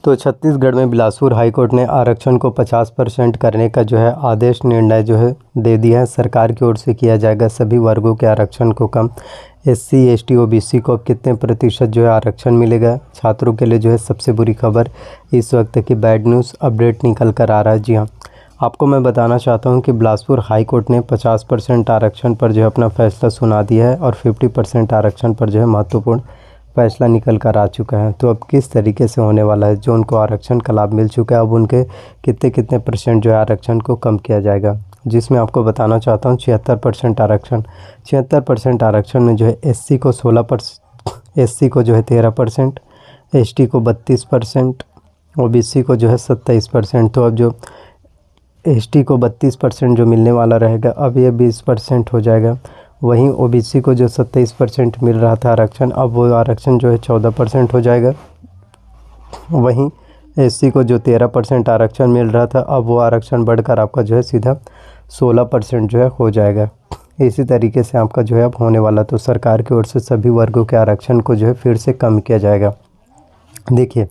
तो छत्तीसगढ़ में बिलासपुर हाईकोर्ट ने आरक्षण को 50% करने का आदेश निर्णय दे दिया है। सरकार की ओर से किया जाएगा सभी वर्गों के आरक्षण को कम। एससी, एसटी, ओबीसी को अब कितने प्रतिशत आरक्षण मिलेगा। छात्रों के लिए सबसे बुरी खबर इस वक्त की बैड न्यूज़ अपडेट निकल कर आ रहा है। जी हाँ, आपको मैं बताना चाहता हूँ कि बिलासपुर हाईकोर्ट ने 50% आरक्षण पर अपना फैसला सुना दिया है और 50% आरक्षण पर महत्वपूर्ण फैसला निकल कर आ चुका है। तो अब किस तरीके से होने वाला है, जो उनको आरक्षण का लाभ मिल चुका है अब उनके कितने परसेंट आरक्षण को कम किया जाएगा, जिसमें आपको बताना चाहता हूँ 76% आरक्षण। 76% आरक्षण में एससी को 16%, एससी को 13%, एसटी को 32%, ओबीसी को 27%। तो अब एसटी को 32% मिलने वाला रहेगा, अब ये 20% हो जाएगा। वहीं ओबीसी को 27% मिल रहा था आरक्षण, अब वो आरक्षण 14% हो जाएगा। वहीं एससी को 13% आरक्षण मिल रहा था, अब वो आरक्षण बढ़कर आपका सीधा 16% हो जाएगा। इसी तरीके से आपका अब होने वाला। तो सरकार की ओर से सभी वर्गों के आरक्षण को फिर से कम किया जाएगा। देखिए,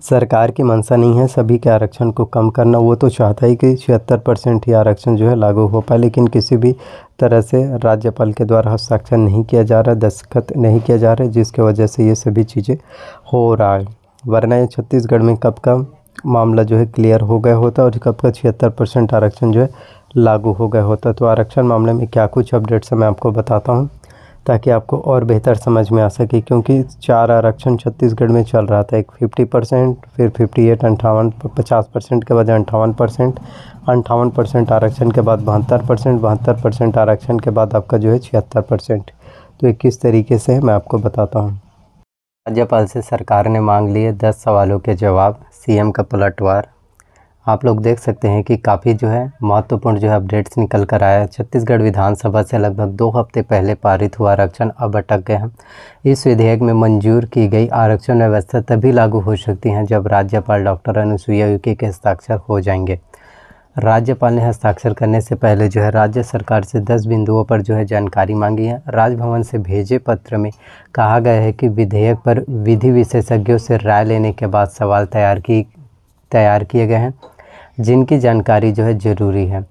सरकार की मंशा नहीं है सभी के आरक्षण को कम करना, वो तो चाहता ही कि 76% ही आरक्षण लागू हो पाए, लेकिन किसी भी तरह से राज्यपाल के द्वारा हस्ताक्षर नहीं किया जा रहा, दस्तखत नहीं किया जा रहा है, जिसके वजह से ये सभी चीज़ें हो रहा है। वरना ये छत्तीसगढ़ में कब का मामला क्लियर हो गया होता और कब का 76% आरक्षण लागू हो गया होता। तो आरक्षण मामले में क्या कुछ अपडेट्स मैं आपको बताता हूँ, ताकि आपको और बेहतर समझ में आ सके। क्योंकि 4 आरक्षण छत्तीसगढ़ में चल रहा था, एक 50%, फिर 58, 58, 50% के बाद 58%, 58% आरक्षण के बाद 72%, 72% आरक्षण के बाद आपका 76%। तो ये किस तरीके से मैं आपको बताता हूँ। राज्यपाल से सरकार ने मांग लिए 10 सवालों के जवाब, सीएम का पलटवार। आप लोग देख सकते हैं कि काफ़ी महत्वपूर्ण अपडेट्स निकल कर आया है। छत्तीसगढ़ विधानसभा से लगभग 2 हफ्ते पहले पारित हुआ आरक्षण अब अटक गए हैं। इस विधेयक में मंजूर की गई आरक्षण व्यवस्था तभी लागू हो सकती है जब राज्यपाल डॉक्टर अनुसुईया उइके के हस्ताक्षर हो जाएंगे। राज्यपाल ने हस्ताक्षर करने से पहले राज्य सरकार से 10 बिंदुओं पर जानकारी मांगी है। राजभवन से भेजे पत्र में कहा गया है कि विधेयक पर विधि विशेषज्ञों से राय लेने के बाद सवाल तैयार किए गए हैं, जिनकी जानकारी ज़रूरी है।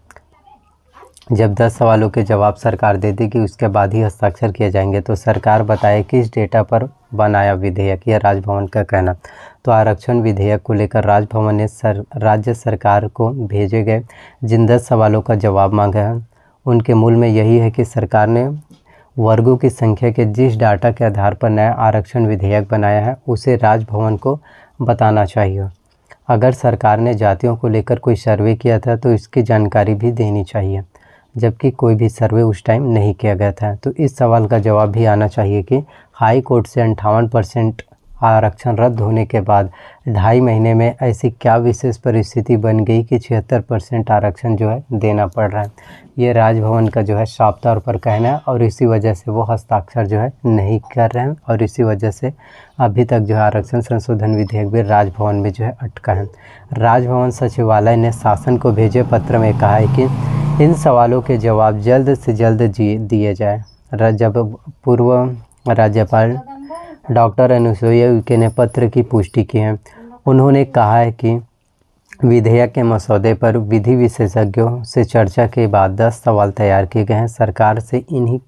जब 10 सवालों के जवाब सरकार दे देगी उसके बाद ही हस्ताक्षर किए जाएंगे। तो सरकार बताए किस डेटा पर बनाया विधेयक, यह राजभवन का कहना। तो आरक्षण विधेयक को लेकर राजभवन ने राज्य सरकार को भेजे गए जिन 10 सवालों का जवाब मांगा है, उनके मूल में यही है कि सरकार ने वर्गों की संख्या के जिस डाटा के आधार पर नया आरक्षण विधेयक बनाया है उसे राजभवन को बताना चाहिए। अगर सरकार ने जातियों को लेकर कोई सर्वे किया था तो इसकी जानकारी भी देनी चाहिए, जबकि कोई भी सर्वे उस टाइम नहीं किया गया था। तो इस सवाल का जवाब भी आना चाहिए कि हाई कोर्ट से 58% आरक्षण रद्द होने के बाद 2.5 महीने में ऐसी क्या विशेष परिस्थिति बन गई कि 76% आरक्षण देना पड़ रहा है। ये राजभवन का साफ तौर पर कहना है और इसी वजह से वो हस्ताक्षर नहीं कर रहे हैं और इसी वजह से अभी तक आरक्षण संशोधन विधेयक भी राजभवन में अटका है। राजभवन सचिवालय ने शासन को भेजे पत्र में कहा है कि इन सवालों के जवाब जल्द से जल्द दिए जाए। जब पूर्व राज्यपाल डॉक्टर अनुसुईया उइके ने पत्र की पुष्टि की है, उन्होंने कहा है कि विधेयक के मसौदे पर विधि विशेषज्ञों से चर्चा के बाद 10 सवाल तैयार किए गए हैं। सरकार से इन्हीं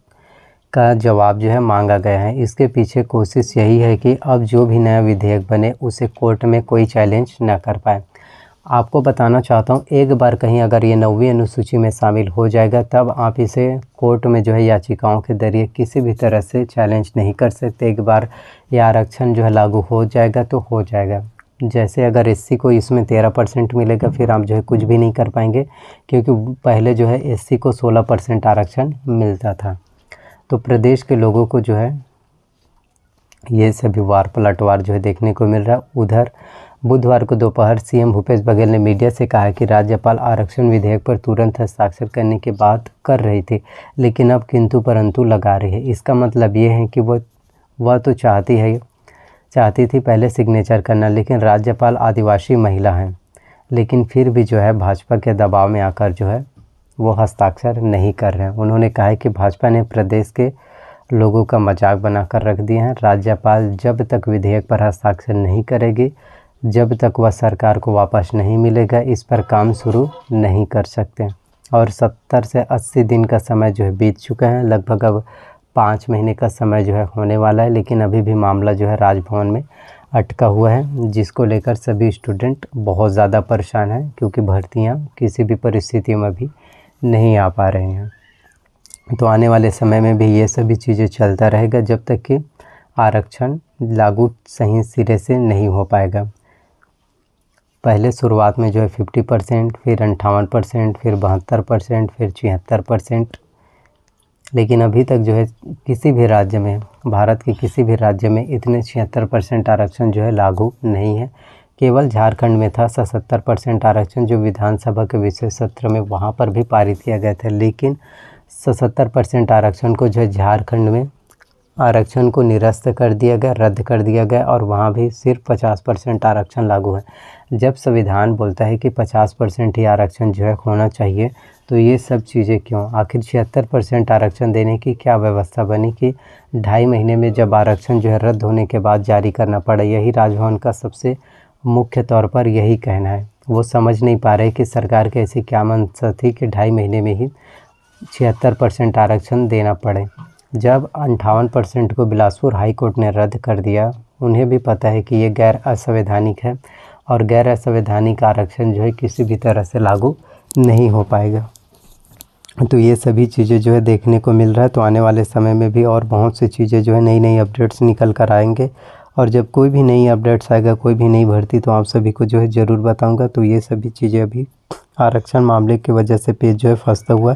का जवाब मांगा गया है। इसके पीछे कोशिश यही है कि अब जो भी नया विधेयक बने उसे कोर्ट में कोई चैलेंज न कर पाए। आपको बताना चाहता हूँ, एक बार कहीं अगर ये 9वीं अनुसूची में शामिल हो जाएगा तब आप इसे कोर्ट में याचिकाओं के जरिए किसी भी तरह से चैलेंज नहीं कर सकते। एक बार ये आरक्षण लागू हो जाएगा तो हो जाएगा। जैसे अगर एससी को इसमें 13% मिलेगा, फिर आप कुछ भी नहीं कर पाएंगे, क्योंकि पहले एससी को 16% आरक्षण मिलता था। तो प्रदेश के लोगों को ये सभी वार पलटवार देखने को मिल रहा है। उधर बुधवार को दोपहर सीएम भूपेश बघेल ने मीडिया से कहा कि राज्यपाल आरक्षण विधेयक पर तुरंत हस्ताक्षर करने की बात कर रही थी, लेकिन अब किंतु परंतु लगा रही है। इसका मतलब ये है कि वह तो चाहती थी पहले सिग्नेचर करना, लेकिन राज्यपाल आदिवासी महिला हैं, लेकिन फिर भी भाजपा के दबाव में आकर वो हस्ताक्षर नहीं कर रहे हैं। उन्होंने कहा है कि भाजपा ने प्रदेश के लोगों का मजाक बनाकर रख दिया है। राज्यपाल जब तक विधेयक पर हस्ताक्षर नहीं करेगी जब तक वह सरकार को वापस नहीं मिलेगा इस पर काम शुरू नहीं कर सकते। और 70 से 80 दिन का समय जो है बीत चुका है, लगभग अब 5 महीने का समय जो है होने वाला है, लेकिन अभी भी मामला जो है राजभवन में अटका हुआ है, जिसको लेकर सभी स्टूडेंट बहुत ज़्यादा परेशान हैं, क्योंकि भर्तियां किसी भी परिस्थितियों में भी नहीं आ पा रहे हैं। तो आने वाले समय में भी ये सभी चीज़ें चलता रहेगा जब तक कि आरक्षण लागू सही सिरे से नहीं हो पाएगा। पहले शुरुआत में जो है 50%, फिर 58%, फिर 72%, फिर 76%, लेकिन अभी तक जो है किसी भी राज्य में, भारत के किसी भी राज्य में इतने 76% आरक्षण जो है लागू नहीं है। केवल झारखंड में था 77% आरक्षण, जो विधानसभा के विशेष सत्र में वहाँ पर भी पारित किया गया था, लेकिन 77% आरक्षण को जो है झारखंड में आरक्षण को निरस्त कर दिया गया, रद्द कर दिया गया, और वहाँ भी सिर्फ 50% आरक्षण लागू है। जब संविधान बोलता है कि 50% ही आरक्षण जो है होना चाहिए, तो ये सब चीज़ें क्यों? आखिर 76% आरक्षण देने की क्या व्यवस्था बनी कि 2.5 महीने में जब आरक्षण जो है रद्द होने के बाद जारी करना पड़ा? यही राजभवन का सबसे मुख्य तौर पर यही कहना है। वो समझ नहीं पा रहे कि सरकार की ऐसी क्या मंशा थी कि 2.5 महीने में ही 76% आरक्षण देना पड़े। जब 58% को बिलासपुर हाई कोर्ट ने रद्द कर दिया, उन्हें भी पता है कि ये गैर असंवैधानिक है, और गैर असंवैधानिक आरक्षण जो है किसी भी तरह से लागू नहीं हो पाएगा। तो ये सभी चीज़ें जो है देखने को मिल रहा है। तो आने वाले समय में भी और बहुत सी चीज़ें जो है नई नई अपडेट्स निकल कर आएंगे, और जब कोई भी नई अपडेट्स आएगा, कोई भी नई भर्ती, तो आप सभी को जो है ज़रूर बताऊंगा। तो ये सभी चीज़ें अभी आरक्षण मामले की वजह से पेज जो है फंसता हुआ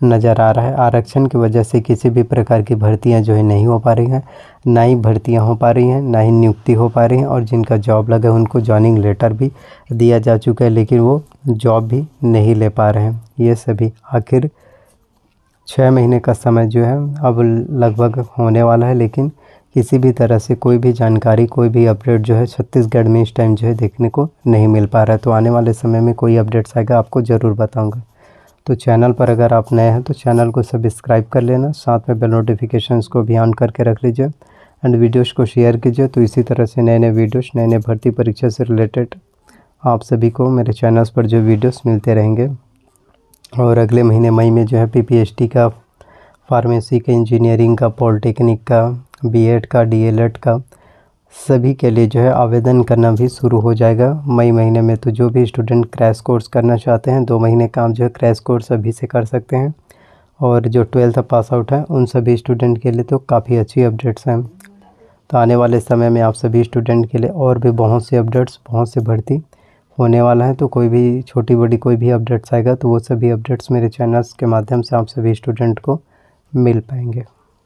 नज़र आ रहा है। आरक्षण की वजह से किसी भी प्रकार की भर्तियां जो है नहीं हो पा रही हैं, ना ही भर्तियां हो पा रही हैं, ना ही नियुक्ति हो पा रही हैं, और जिनका जॉब लगा है उनको जॉइनिंग लेटर भी दिया जा चुका है, लेकिन वो जॉब भी नहीं ले पा रहे हैं। ये सभी आखिर 6 महीने का समय जो है अब लगभग होने वाला है, लेकिन किसी भी तरह से कोई भी जानकारी, कोई भी अपडेट जो है छत्तीसगढ़ में इस टाइम जो है देखने को नहीं मिल पा रहा है। तो आने वाले समय में कोई अपडेट्स आएगा आपको ज़रूर बताऊंगा। तो चैनल पर अगर आप नए हैं तो चैनल को सब्सक्राइब कर लेना, साथ में बेल नोटिफिकेशंस को भी ऑन करके रख लीजिए, एंड वीडियोज़ को शेयर कीजिए। तो इसी तरह से नए नए वीडियोज़, नए नए भर्ती परीक्षा से रिलेटेड आप सभी को मेरे चैनल्स पर जो वीडियोज़ मिलते रहेंगे। और अगले महीने मई में जो है PPST का, फार्मेसी का, इंजीनियरिंग का, पॉलिटेक्निक का, B.Ed का, DLED का, सभी के लिए जो है आवेदन करना भी शुरू हो जाएगा मई महीने में। तो जो भी स्टूडेंट क्रैश कोर्स करना चाहते हैं, 2 महीने का आप जो है क्रैश कोर्स अभी से कर सकते हैं। और जो 12th पास आउट है उन सभी स्टूडेंट के लिए तो काफ़ी अच्छी अपडेट्स हैं। तो आने वाले समय में आप सभी स्टूडेंट के लिए और भी बहुत सी अपडेट्स, बहुत सी भर्ती होने वाला है। तो कोई भी छोटी बड़ी कोई भी अपडेट्स आएगा तो वो सभी अपडेट्स मेरे चैनल्स के माध्यम से आप सभी स्टूडेंट को मिल पाएंगे।